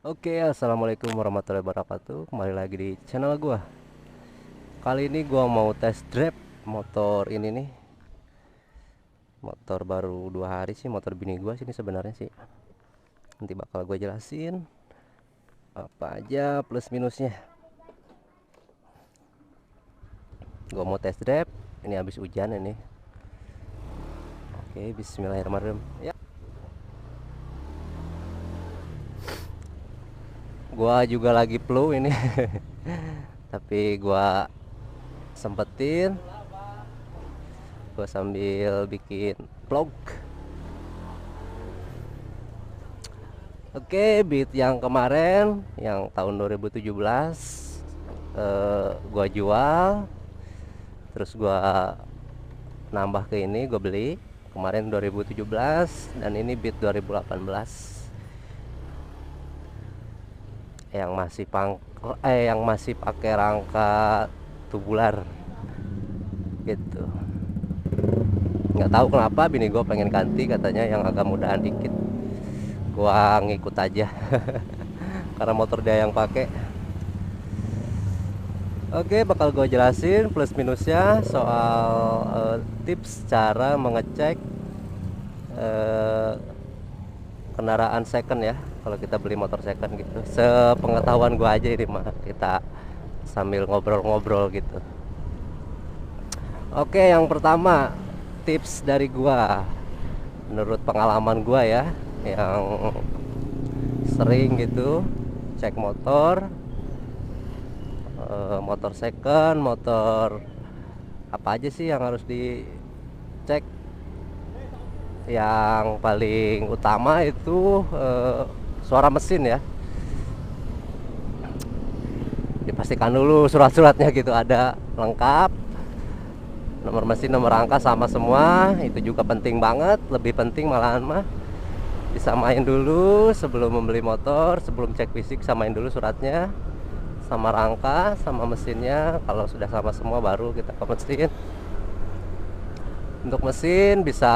Oke, assalamualaikum warahmatullahi wabarakatuh. Kembali lagi di channel gua. Kali ini gua mau test drive motor ini nih. Motor baru 2 hari sih, motor bini gua sini sebenarnya sih. Nanti bakal gua jelasin apa aja plus minusnya. Gua mau test drive. Ini habis hujan ini. Oke, Bismillahirrahmanirrahim. Ya, gua juga lagi flu ini. Tapi gua sempetin, gua sambil bikin vlog. Oke, beat yang kemarin yang tahun 2017 gua jual, terus gua nambah ke ini, gua beli kemarin 2017, dan ini beat 2018 yang masih pakai rangka tubular gitu. Nggak tahu kenapa bini gua pengen ganti, katanya yang agak mudahan dikit. Gua ngikut aja karena motor dia yang pakai. Oke, bakal gue jelasin plus minusnya soal tips cara mengecek eh, kendaraan second ya. Kalau kita beli motor second gitu, sepengetahuan gue aja ini mah, kita sambil ngobrol-ngobrol gitu. Oke, yang pertama tips dari gue, menurut pengalaman gue ya, yang sering gitu cek motor, motor second, motor apa aja sih yang harus dicek. Yang paling utama itu suara mesin ya. Dipastikan dulu surat-suratnya gitu ada lengkap, nomor mesin, nomor angka sama semua. Itu juga penting banget, lebih penting malahan mah. Disamain dulu sebelum membeli motor, sebelum cek fisik, samain dulu suratnya sama rangka sama mesinnya. Kalau sudah sama semua baru kita ke mesin. Untuk mesin bisa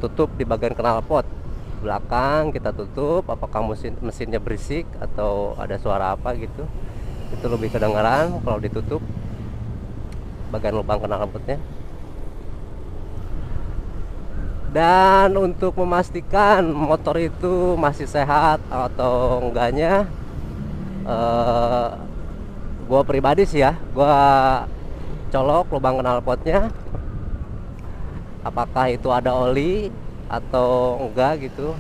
tutup di bagian knalpot belakang, kita tutup. Apakah mesinnya berisik atau ada suara apa gitu, itu lebih kedengaran kalau ditutup bagian lubang knalpotnya. Dan untuk memastikan motor itu masih sehat atau enggaknya, gue pribadi sih ya, gue colok lubang knalpotnya, apakah itu ada oli atau enggak gitu.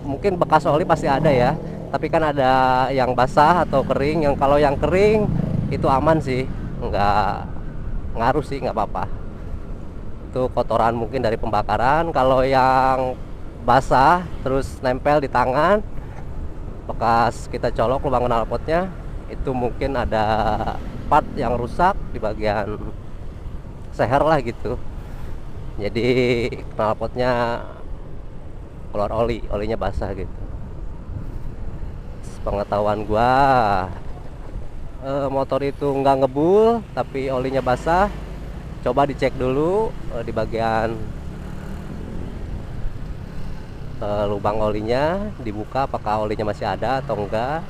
Mungkin bekas oli pasti ada ya, tapi kan ada yang basah atau kering. Yang kalau yang kering itu aman sih, enggak ngaruh sih, nggak apa-apa. Itu kotoran mungkin dari pembakaran. Kalau yang basah terus nempel di tangan bekas kita colok lubang knalpotnya, itu mungkin ada part yang rusak di bagian seher lah gitu. Jadi knalpotnya keluar olinya basah gitu. Pengetahuan gua, motor itu nggak ngebul tapi olinya basah, coba dicek dulu di bagian lubang olinya, dibuka apakah olinya masih ada atau enggak.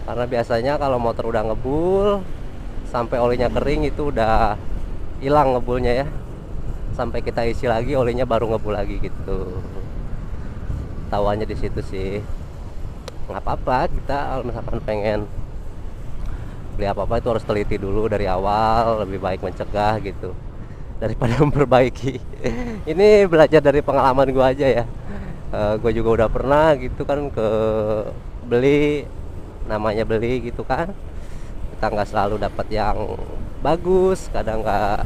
Karena biasanya kalau motor udah ngebul sampai olinya kering itu udah hilang ngebulnya ya, sampai kita isi lagi olinya baru ngebul lagi gitu. Tawannya di situ sih. Nggak apa-apa, kita kalau misalkan pengen beli apa-apa itu harus teliti dulu dari awal, lebih baik mencegah gitu daripada memperbaiki. Ini belajar dari pengalaman gue aja ya. Gue juga udah pernah gitu kan beli, namanya beli gitu kan, kita nggak selalu dapat yang bagus, kadang nggak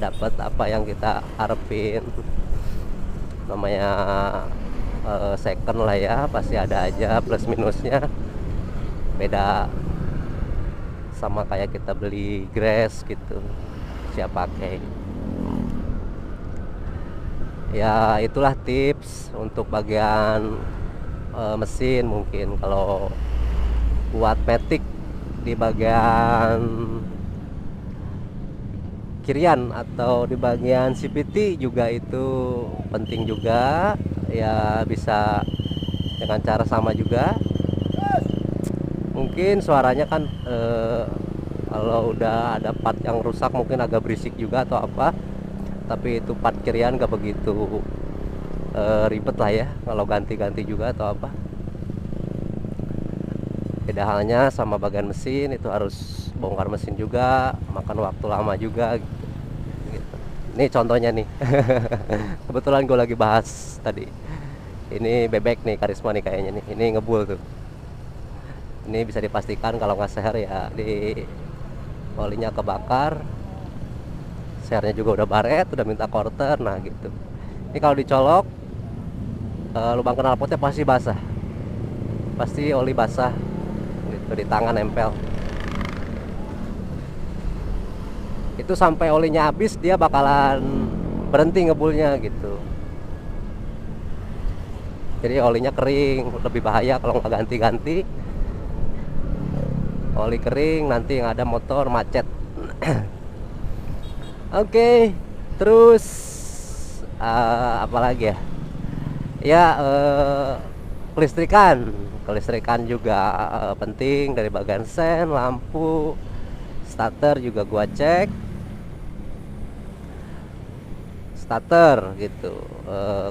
dapat apa yang kita harapin. Namanya second lah ya, pasti ada aja plus minusnya. Beda sama kayak kita beli grass gitu, siap pakai. Ya itulah tips untuk bagian mesin. Mungkin kalau buat matic di bagian kirian atau di bagian CVT juga itu penting juga ya. Bisa dengan cara sama juga. Mungkin suaranya kan kalau udah ada part yang rusak mungkin agak berisik juga atau apa, tapi itu part kirian gak begitu ribet lah ya kalau ganti-ganti juga atau apa. Beda halnya sama bagian mesin, itu harus bongkar mesin juga, makan waktu lama juga gitu. Ini contohnya nih. Kebetulan gue lagi bahas tadi. Ini bebek nih, Karisma nih kayaknya nih. Ini ngebul tuh. Ini bisa dipastikan kalau nggak seher ya di olinya kebakar, sernya juga udah baret, udah minta quarter. Nah gitu. Ini kalau dicolok lubang knalpotnya pasti basah, pasti oli basah gitu, di tangan nempel. Itu sampai olinya habis dia bakalan berhenti ngebulnya gitu. Jadi olinya kering, lebih bahaya kalau nggak ganti-ganti. Oli kering nanti yang ada motor macet. Oke, terus apa lagi ya? Ya kelistrikan juga penting, dari bagian sen, lampu, starter juga gua cek. Starter gitu,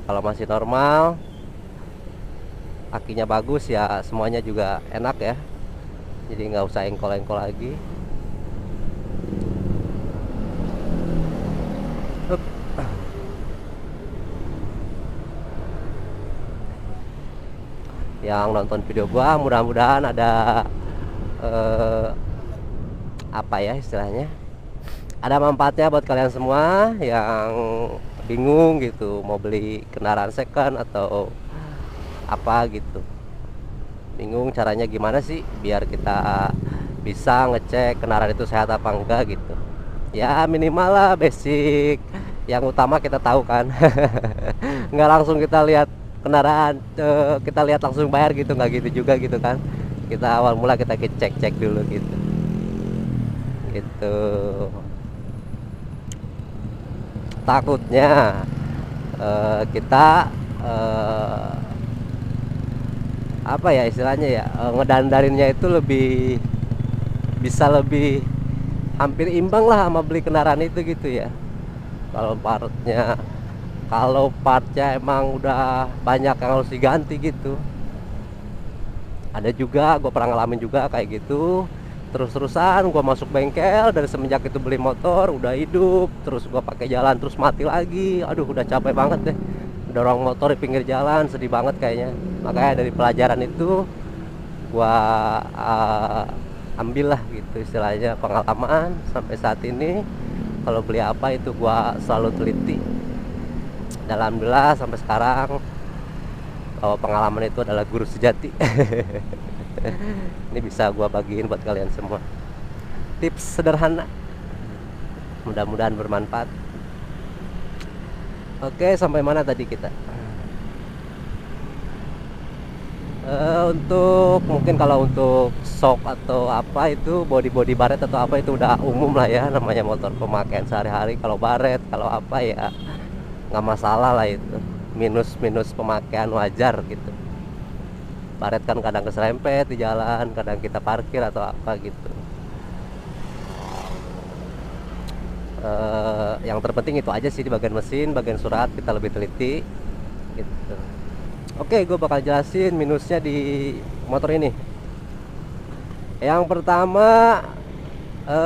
kalau masih normal, akinya bagus ya, semuanya juga enak ya. Jadi nggak usah engkol-engkol lagi. Yang nonton video gua mudah-mudahan ada apa ya istilahnya, ada manfaatnya buat kalian semua yang bingung gitu mau beli kendaraan second atau apa gitu. Bingung caranya gimana sih biar kita bisa ngecek kendaraan itu sehat apa enggak gitu. Ya minimal lah basic yang utama kita tahu kan. Nggak langsung kita lihat kendaraan kita lihat langsung bayar gitu, nggak gitu juga gitu kan. Kita awal mula kita cek dulu gitu. Takutnya kita apa ya istilahnya ya, ngedandarinnya itu bisa lebih hampir imbang lah sama beli kendaraan itu gitu ya. Kalau partnya emang udah banyak yang harus diganti gitu. Ada juga gue pernah ngalamin juga kayak gitu. Terus-terusan gue masuk bengkel, dari semenjak itu beli motor udah hidup, terus gue pakai jalan terus mati lagi. Aduh udah capek banget deh dorong motor di pinggir jalan, sedih banget kayaknya. Makanya dari pelajaran itu gua ambil lah gitu istilahnya, pengalaman sampai saat ini. Kalau beli apa itu gua selalu teliti. Dan alhamdulillah sampai sekarang bahwa pengalaman itu adalah guru sejati. Ini bisa gua bagiin buat kalian semua, tips sederhana, mudah-mudahan bermanfaat. Oke, sampai mana tadi kita? Untuk mungkin kalau untuk shock atau apa itu body baret atau apa itu udah umum lah ya, namanya motor pemakaian sehari-hari. Kalau baret kalau apa ya nggak masalah lah, itu minus pemakaian wajar gitu. Baret kan kadang keserempet di jalan, kadang kita parkir atau apa gitu. Yang terpenting itu aja sih, di bagian mesin, bagian surat kita lebih teliti gitu. Oke, gue bakal jelasin minusnya di motor ini. Yang pertama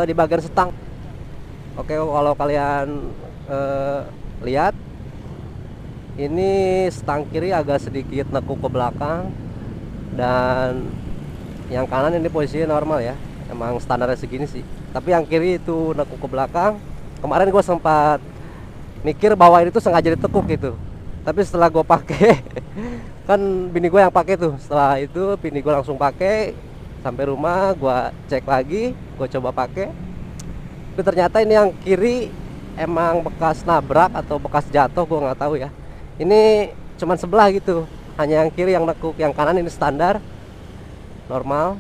di bagian setang. Oke, kalau kalian lihat ini setang kiri agak sedikit nekuk ke belakang, dan yang kanan ini posisinya normal ya, emang standarnya segini sih. Tapi yang kiri itu nekuk ke belakang. Kemarin gue sempat mikir bahwa ini tuh sengaja ditekuk gitu, tapi setelah gue pakai kan bini gue yang pakai tuh, setelah itu bini gue langsung pakai sampai rumah, gue cek lagi, gue coba pakai, tapi ternyata ini yang kiri emang bekas nabrak atau bekas jatuh, gue nggak tahu ya. Ini cuman sebelah gitu, hanya yang kiri yang nekuk, yang kanan ini standar normal.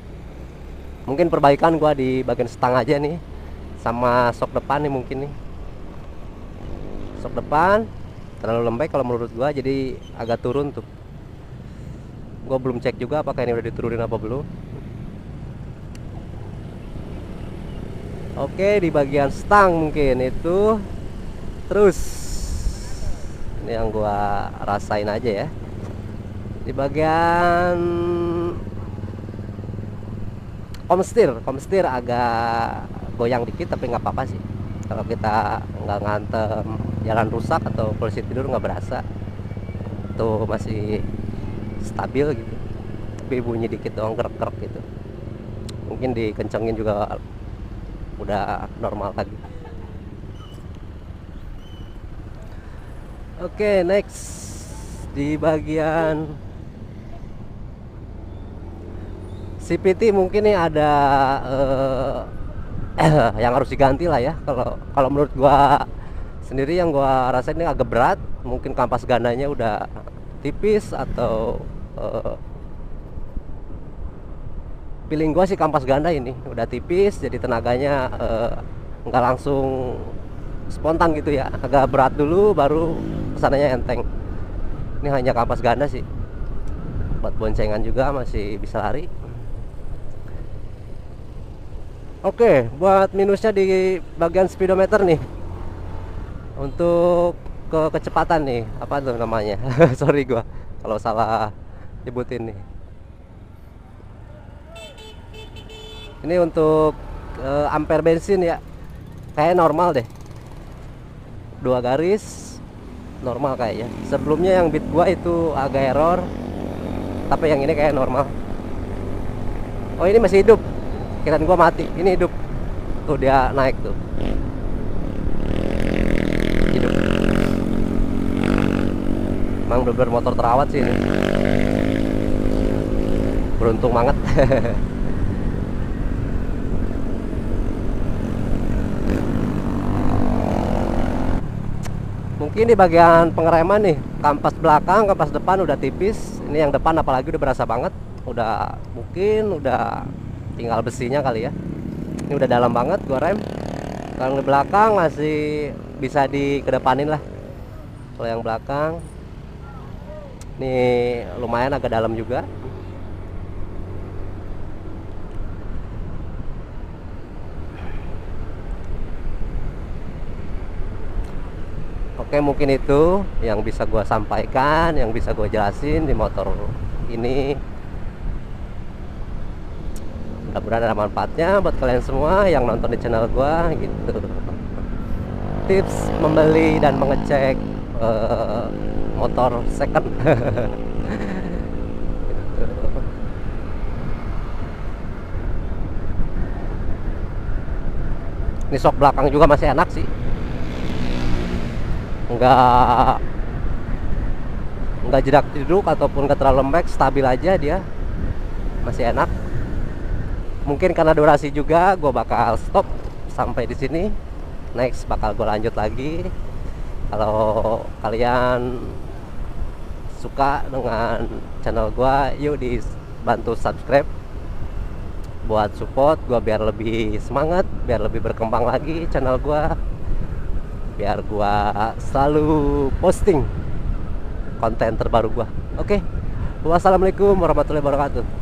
Mungkin perbaikan gue di bagian stang aja nih, sama sok depan nih. Mungkin nih sok depan terlalu lembek kalau menurut gua, jadi agak turun tuh. Gue belum cek juga apakah ini udah diturunin apa belum. Oke, di bagian stang mungkin itu. Terus ini yang gua rasain aja ya. Di bagian komstir agak goyang dikit, tapi nggak apa-apa sih. Kalau kita nggak ngantem jalan rusak atau polisi tidur nggak berasa. Tuh masih stabil gitu. Tapi bunyi dikit doang, krek-krek gitu. Mungkin dikencengin juga udah normal lagi. Oke, next di bagian CVT mungkin nih ada yang harus diganti lah ya. Kalau menurut gua sendiri, yang gua rasain ini agak berat. Mungkin kampas gandanya udah tipis atau feeling gua sih kampas ganda ini udah tipis, jadi tenaganya nggak langsung spontan gitu ya, agak berat dulu baru kesananya enteng. Ini hanya kampas ganda sih, buat boncengan juga masih bisa lari. Oke, buat minusnya di bagian speedometer nih, untuk kecepatan nih, apa tuh namanya? Sorry gua kalau salah nyebutin nih. Ini untuk ampere bensin ya, kayak normal deh, 2 garis normal kayaknya. Sebelumnya yang beat gua itu agak error, tapi yang ini kayak normal. Oh, ini masih hidup, kirain gua mati. Ini hidup tuh, dia naik tuh, hidup. Emang bener-bener motor terawat sih ini, beruntung banget. Mungkin di bagian pengereman nih, kampas belakang, kampas depan udah tipis. Ini yang depan apalagi udah berasa banget. Mungkin udah tinggal besinya kali ya. Ini udah dalam banget gua rem. Kalau di belakang masih bisa dikedepanin lah. Kalau yang belakang ini lumayan agak dalam juga. Oke, mungkin itu yang bisa gua sampaikan, yang bisa gua jelasin di motor ini. Mudah-mudahan ada manfaatnya buat kalian semua yang nonton di channel gua gitu. Tips membeli dan mengecek motor second. Ini sok belakang juga masih enak sih, nggak jedak jeduk ataupun nggak terlalu lembek, stabil aja dia, masih enak. Mungkin karena durasi juga, gue bakal stop sampai di sini. Next bakal gue lanjut lagi. Kalau kalian suka dengan channel gue, yuk dibantu subscribe buat support gue biar lebih semangat, biar lebih berkembang lagi channel gue, biar gue selalu posting konten terbaru gue. Oke, wassalamualaikum warahmatullahi wabarakatuh.